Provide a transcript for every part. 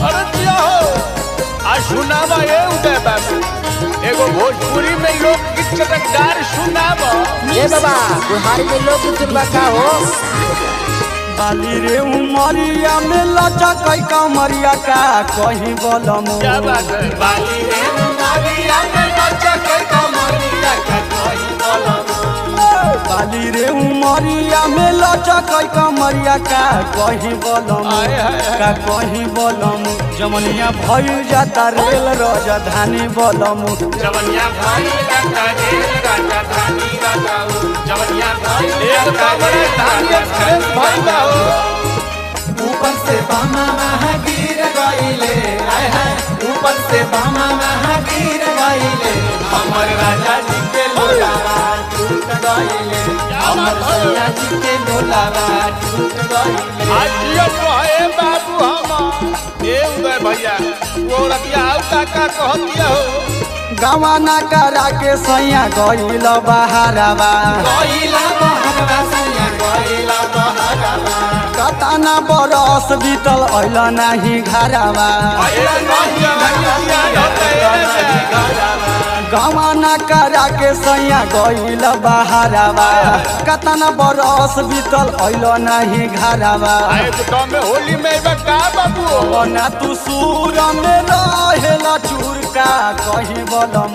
अरे क्या हो आज सुनावा ये उदय बाबू एगो भोजपुरी में लोग गीत चटकदार सुनावा ये बाबा बिहारी में लोग सुनबा का हो। बाली रे उमरिया में लचा कई कमरिया का कहीं बोलम। क्या बात है बाली रे उमरिया में लचा कई कमरिया का कहीं बोलम। बाली रे उमरिया में लचा कई कमरिया का कहीं बोलम का कहीं बोलम। जमनिया भइल जाता रेल राजधानी बोलम। जवनिया भाई जाता रेल राजधानी राजाऊ जवनिया भाई जाता राजधानी एक्सप्रेस भाई बाबू ऊपर से बामा महावीर गइले आय है ऊपर से बामा महावीर गइले हमर राजा जी के लोलावा टूट गइले हमर सैया जी के लोलावा टूट गइले। आज जियो तो है बाबू हम ए उदय भैया वो रतिया का कहतिया हो गवाना करा के सैया गइल बहारवा सैया गइल बहारवा कतना बरस बीतल अइल नाही घरवा। गवाना करा के सैया गइल बहारवा कतना बरस बीतल अइल नाही घरवा। में होली में का बाबू ना तू सूर में रहेला चूर का कहीं बोलम।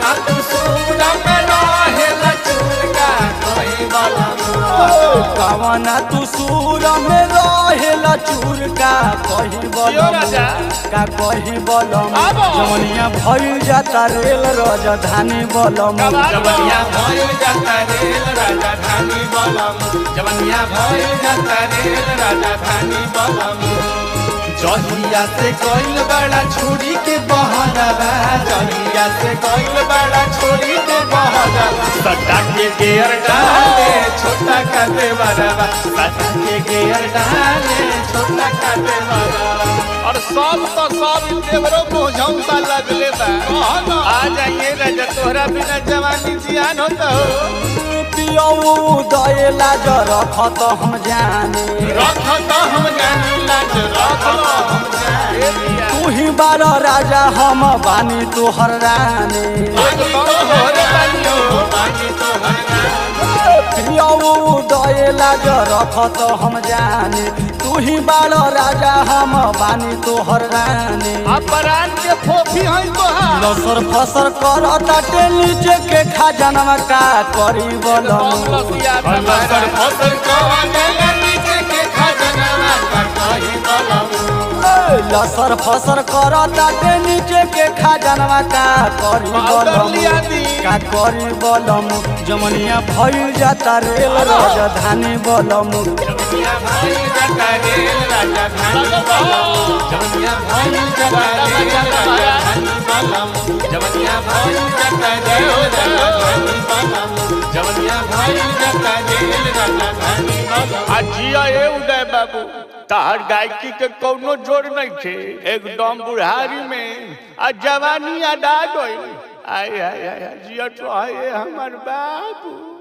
ना तू सूर में रहेला चूर का कहीं बोलम। कवना तू सूर में रहेला चूर का कहीं बोलम का कहीं बोलम। जवनिया भइल जाता रेल राजधानी बोलम। जवनिया भइल जाता रेल राजधानी बोलम। जवनिया भइल जाता रेल राजधानी बोलम। जहिया से कोइल बड़ा छोड़ी के बहरवा जहिया से कोइल बड़ा छोड़ी के बहरवा सट्टा के गेयर डाले छोटा का देवरवा सट्टा के गेयर डाले छोटा का देवरवा। और सब तो सब देवरो बोझौं सा लगले बा आ जाइए राजा तोहरा बिना जवानी जियान होता हो पियो दयला ज रखत हम जाने रखत हम जानी लाज रखत हम जानी तू ही बार राजा हम बानी तोहर रानी। पियो दयला ज रखत हम जाने तू ही बार राजा हम बानी तोहर रानी। अपराध के फोफी हई तोहार लसर फसर करता टे नीचे के खजानवा का करी बोलम। लसर फसर करता नीचे के खजानवा का करी बोलम। लसर फसर करता टे नीचे के खजानवा का करी बोलम का करी बोलम। जमनिया भइल जाता रेल राजधानी बोलम। जवनिया भइल जाता रेल राजधानी बोलम। जवनिया भइल जाता रेल राजधानी बोलम। जवनिया भइल जाता रेल राजधानी बोलम। जवनिया भइल जाता रेल राजधानी बोलम। अजिया ए उदय बाबू तार गायकी के कोनो जोड़ नहीं थे एकदम बुढ़ारी में आ जवानी अदा गई आय आय आय जिया तो है हमार बाबू।